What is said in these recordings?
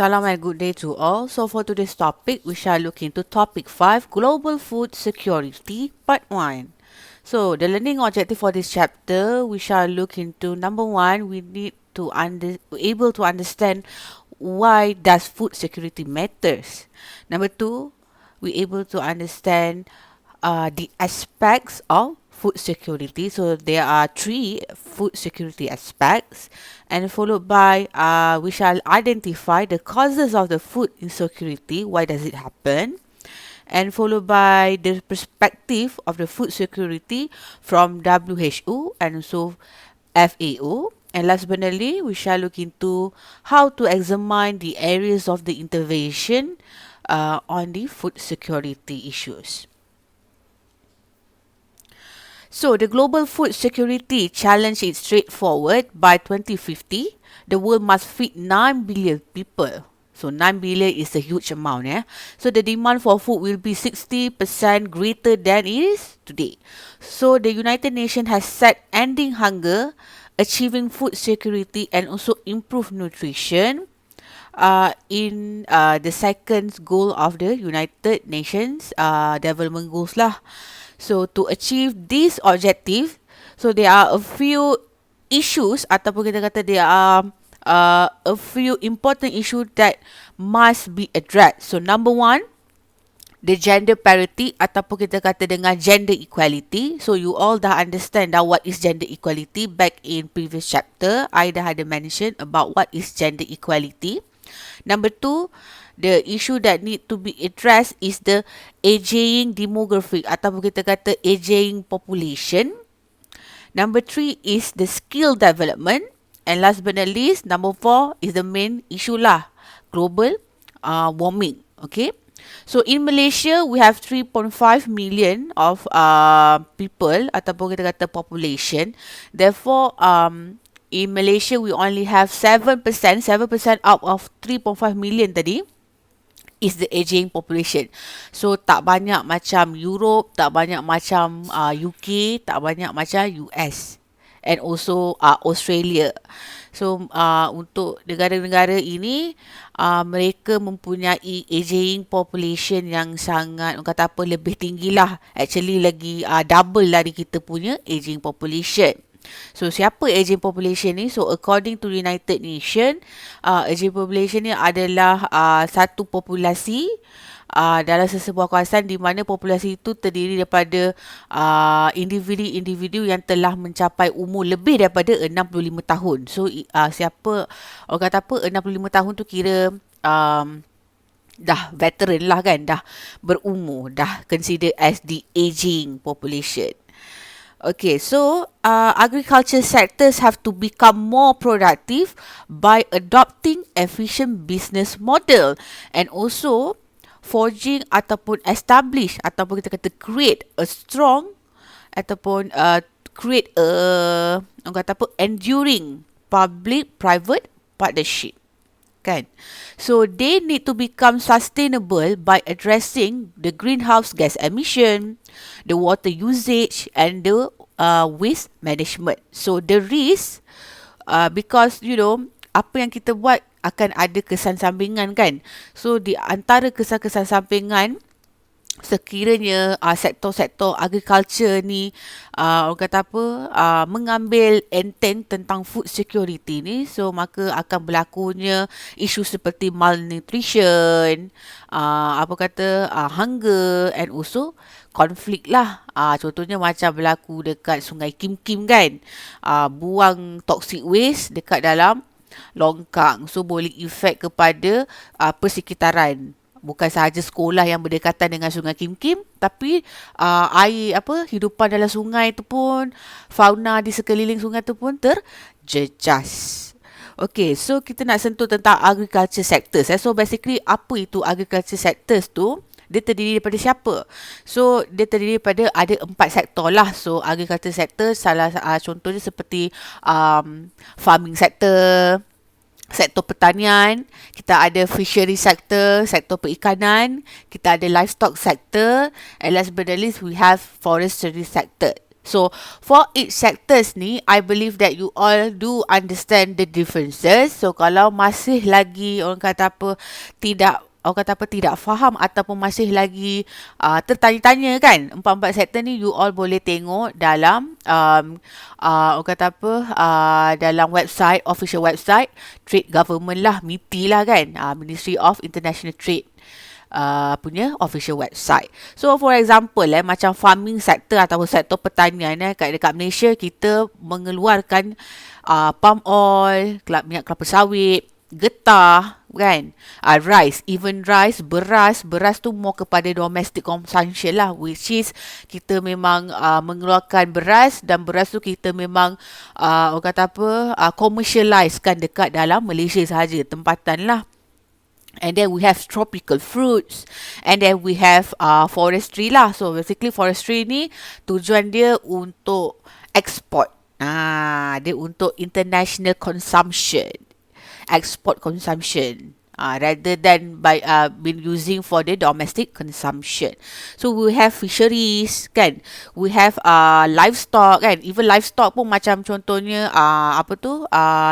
Salam and good day to all. So for today's topic, we shall look into topic 5, Global Food Security, Part 1. So the learning objective for this chapter, we shall look into number 1, we need to able to understand why does food security matters. Number 2, we able to understand the aspects of food security. So there are 3 food security aspects, and followed by we shall identify the causes of the food insecurity. Why does it happen? And followed by the perspective of the food security from WHO and also FAO. And last but not least, we shall look into how to examine the areas of the intervention on the food security issues. So the global food security challenge is straightforward. By 2050, the world must feed 9 billion people. So 9 billion is a huge amount. So the demand for food will be 60% greater than it is today. So the United Nations has set ending hunger, achieving food security and also improve nutrition in the second goal of the United Nations development goals lah. So to achieve this objective, so there are a few issues ataupun kita kata there are a few important issues that must be addressed. So number 1, the gender parity ataupun kita kata dengan gender equality. So you all dah understand dah what is gender equality. Back in previous chapter, I dah ada mention about what is gender equality. Number 2, the issue that need to be addressed is the aging demographic ataupun kita kata aging population. Number 3 is the skill development. And last but not least, number 4 is the main issue lah, global warming. Okay. So in Malaysia, we have 3.5 million of people ataupun kita kata population. Therefore, in Malaysia, we only have 7% out of 3.5 million tadi is the aging population. So tak banyak macam Europe, tak banyak macam UK, tak banyak macam US and also Australia. So untuk negara-negara ini mereka mempunyai aging population yang sangat, orang kata apa, lebih tinggi lah. Actually lagi double dari kita punya aging population. So siapa aging population ni? So according to United Nations, aging population ni adalah satu populasi dalam sesebuah kawasan di mana populasi itu terdiri daripada individu-individu yang telah mencapai umur lebih daripada 65 tahun. So siapa, orang kata apa, 65 tahun tu kira dah veteran lah kan, dah berumur, dah considered as the aging population. Okay, so agriculture sectors have to become more productive by adopting efficient business model and also forging ataupun establish ataupun kita kata create a strong ataupun create a, orang kata apa, enduring public-private partnership. Kan? So they need to become sustainable by addressing the greenhouse gas emission, the water usage and the waste management. So the risk, because you know apa yang kita buat akan ada kesan sampingan kan. So di antara kesan-kesan sampingan, sekiranya sektor-sektor agriculture ni orang kata apa, mengambil enteng tentang food security ni, so maka akan berlakunya isu seperti malnutrition, apa kata hunger and also konflik lah. Contohnya macam berlaku dekat Sungai Kim Kim kan, buang toxic waste dekat dalam longkang, so boleh efek kepada persekitaran. Bukan sahaja sekolah yang berdekatan dengan Sungai Kim Kim, tapi air apa, hidupan dalam sungai tu pun, fauna di sekeliling sungai tu pun terjejas. Okay, so kita nak sentuh tentang agriculture sectors. So basically apa itu agriculture sectors tu? Dia terdiri daripada siapa? So dia terdiri daripada ada 4 sektor lah. So agriculture sector salah contohnya seperti farming sector, sektor pertanian, kita ada fishery sector, sektor perikanan, kita ada livestock sector, and last but not least we have forestry sector. So for each sectors ni, I believe that you all do understand the differences. So kalau masih lagi orang kata apa tidak faham ataupun masih lagi tertanya-tanya kan empat-empat sektor ni, you all boleh tengok dalam orang kata apa dalam website, official website Trade Government lah, MITI lah kan, Ministry of International Trade punya official website. So for example macam farming sector ataupun sektor pertanian dekat Malaysia, kita mengeluarkan palm oil, minyak kelapa sawit, getah kan, rice, even rice, beras tu more kepada domestic consumption lah, which is kita memang mengeluarkan beras, dan beras tu kita memang orang kata apa commercialize kan dekat dalam Malaysia sahaja tempatan lah. And then we have tropical fruits, and then we have forestry lah. So basically forestry ni tujuan dia untuk export. Dia untuk international consumption, export consumption, rather than by been using for the domestic consumption. So we have fisheries kan, we have livestock kan, even livestock pun macam contohnya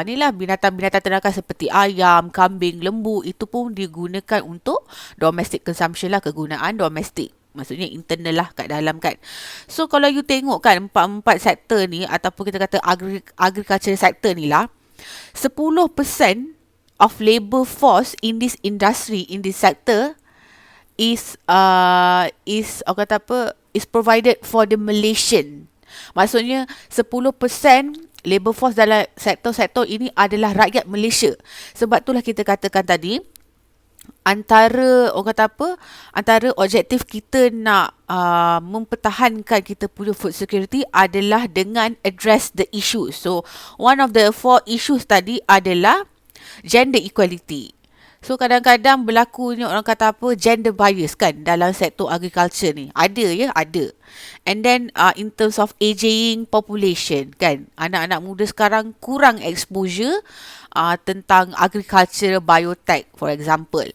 ni lah binatang-binatang ternakan seperti ayam, kambing, lembu, itu pun digunakan untuk domestic consumption lah, kegunaan domestik. Maksudnya internal lah kat dalam kan. So kalau you tengok kan empat sektor ni, ataupun kita kata agriculture sector ni lah, 10% of labour force in this industry, in this sector is orang kata apa, is provided for the Malaysian. Maksudnya 10% labour force dalam sektor-sektor ini adalah rakyat Malaysia. Sebab itulah kita katakan tadi, antara objektif kita nak mempertahankan kita punya food security adalah dengan address the issue. So one of the 4 issues tadi adalah gender equality. So kadang-kadang berlakunya orang kata apa, gender bias kan dalam sektor agriculture ni. Ada. And then in terms of aging population kan, anak-anak muda sekarang kurang exposure tentang agriculture, biotech for example.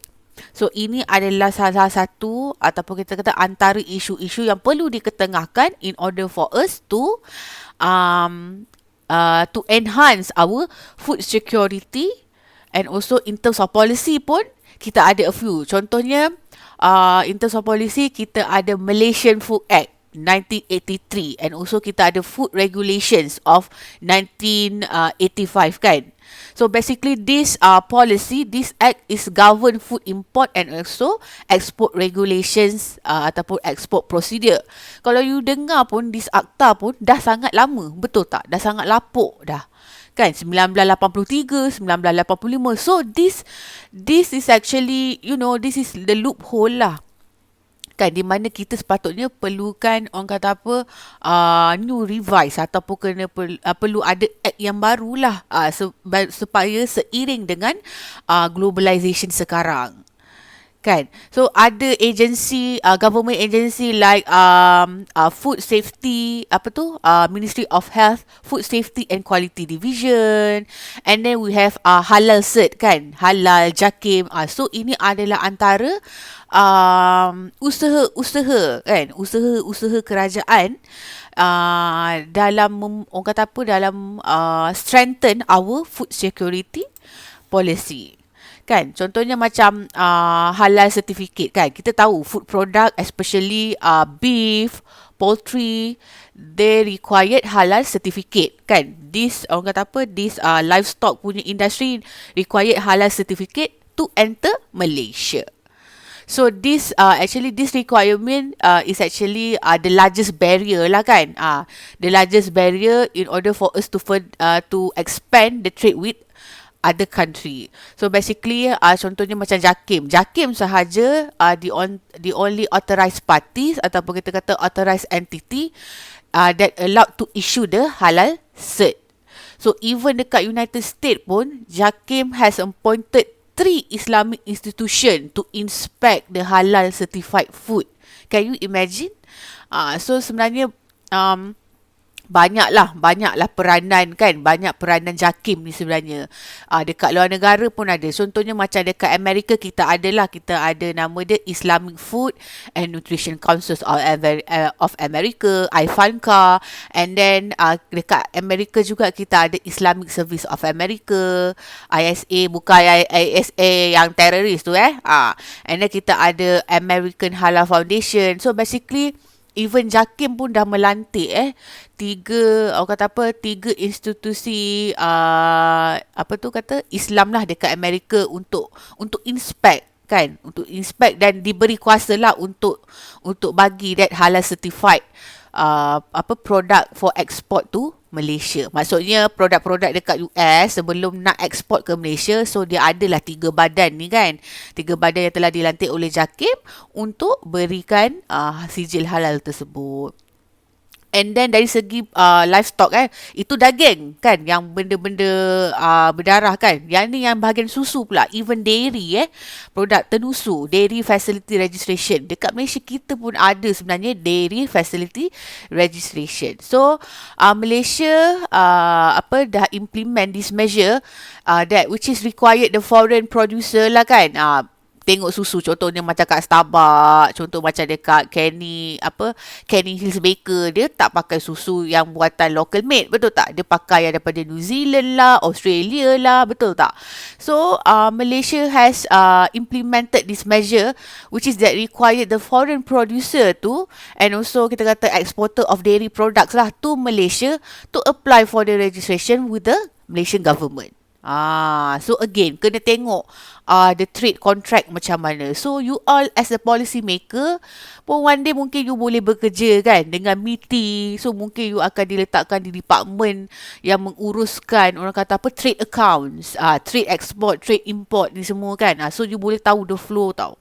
So ini adalah salah satu ataupun kita kata antara isu-isu yang perlu diketengahkan in order for us to enhance our food security. And also in terms of policy pun kita ada a few. Contohnya in terms of policy kita ada Malaysian Food Act 1983, and also kita ada Food Regulations of 1985 kan. So basically this policy, this act is govern food import and also export regulations ataupun export procedure. Kalau you dengar pun this akta pun dah sangat lama, betul tak? Dah sangat lapuk dah. Kan 1983, 1985. So this is actually, this is the loophole lah. Kan, di mana kita sepatutnya perlukan orang kata apa new revise ataupun perlu ada act yang barulah supaya seiring dengan globalization sekarang. Kan, so ada agency, government agency like food safety, Ministry of Health, Food Safety and Quality Division, and then we have Halal cert kan, Halal, JAKIM. So ini adalah antara usaha-usaha kan, usaha-usaha kerajaan dalam orang kata apa, dalam strengthen our food security policy. Kan, contohnya macam halal certificate kan. Kita tahu food product, especially beef, poultry, they required halal certificate kan. This orang kata apa, this livestock punya industry required halal certificate to enter Malaysia. So this this requirement is actually the largest barrier lah kan. The largest barrier in order for us to expand the trade with other country. So basically contohnya macam JAKIM sahaja the only authorized parties ataupun kita kata authorized entity that allowed to issue the halal cert. So even dekat United States pun JAKIM has appointed 3 Islamic institution to inspect the halal certified food. Can you imagine? So sebenarnya banyaklah peranan kan, banyak peranan JAKIM ni sebenarnya. Dekat luar negara pun ada. Contohnya macam dekat Amerika kita ada nama dia Islamic Food and Nutrition Council of America, IFANCA, and then dekat Amerika juga kita ada Islamic Service of America, ISA, bukan ISA yang teroris tu and then kita ada American Halal Foundation. So basically even JAKIM pun dah melantik tiga institusi Islam lah dekat Amerika untuk inspect kan, untuk inspect dan diberi kuasa lah untuk bagi that halal certified produk for export to Malaysia. Maksudnya produk-produk dekat US sebelum nak ekspor ke Malaysia, so dia adalah 3 badan ni kan. 3 badan yang telah dilantik oleh JAKIM untuk berikan sijil halal tersebut. And then dari segi livestock itu daging kan, yang benda-benda berdarah kan. Yang ni yang bahagian susu pula, even dairy produk tenusu, dairy facility registration. Dekat Malaysia kita pun ada sebenarnya dairy facility registration. So Malaysia dah implement this measure that which is required the foreign producer lah kan. Tengok susu contohnya macam kat Starbucks, contoh macam dekat Kenny Hills Baker, dia tak pakai susu yang buatan local made, betul tak? Dia pakai yang daripada New Zealand lah, Australia lah, betul tak? So Malaysia has implemented this measure which is that required the foreign producer to, and also kita kata exporter of dairy products lah, to Malaysia to apply for the registration with the Malaysian government. So again, kena tengok the trade contract macam mana. So you all as a policy maker pun one day mungkin you boleh bekerja kan dengan MITI. So mungkin you akan diletakkan di department yang menguruskan orang kata trade accounts, trade export, trade import ni semua kan. So you boleh tahu the flow tau.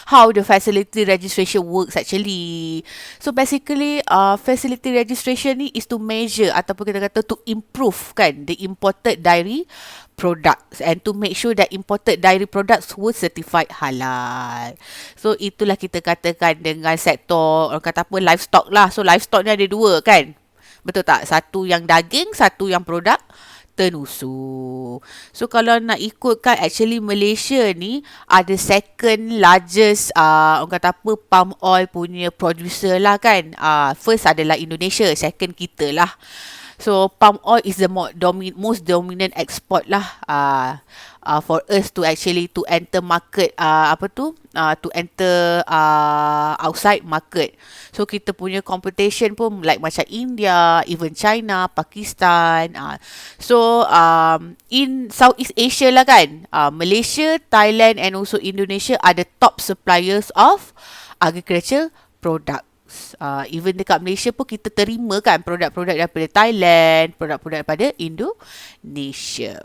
How the facility registration works actually. So basically facility registration ni is to measure ataupun kita kata to improve kan the imported dairy products and to make sure that imported dairy products were certified halal. So itulah kita katakan dengan sektor orang kata livestock lah. So livestock ni ada 2 kan, betul tak? Satu yang daging, satu yang produk tenusu. So kalau nak ikutkan actually Malaysia ni ada second largest orang kata palm oil punya producer lah kan. First adalah Indonesia, second kita lah. So palm oil is the most dominant export lah for us to actually to enter market to enter outside market. So kita punya competition pun like macam India, even China, Pakistan. So in Southeast Asia lah kan, Malaysia, Thailand and also Indonesia are the top suppliers of agriculture products. Even dekat Malaysia pun kita terima kan produk-produk daripada Thailand, produk-produk daripada Indonesia.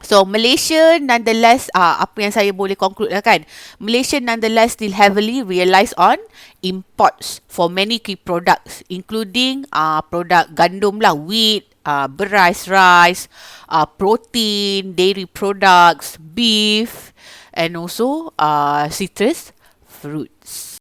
So Malaysia nonetheless, apa yang saya boleh conclude lah kan, Malaysia nonetheless still heavily relies on imports for many key products including produk gandum lah, wheat, beras, rice, protein, dairy products, beef and also citrus fruits.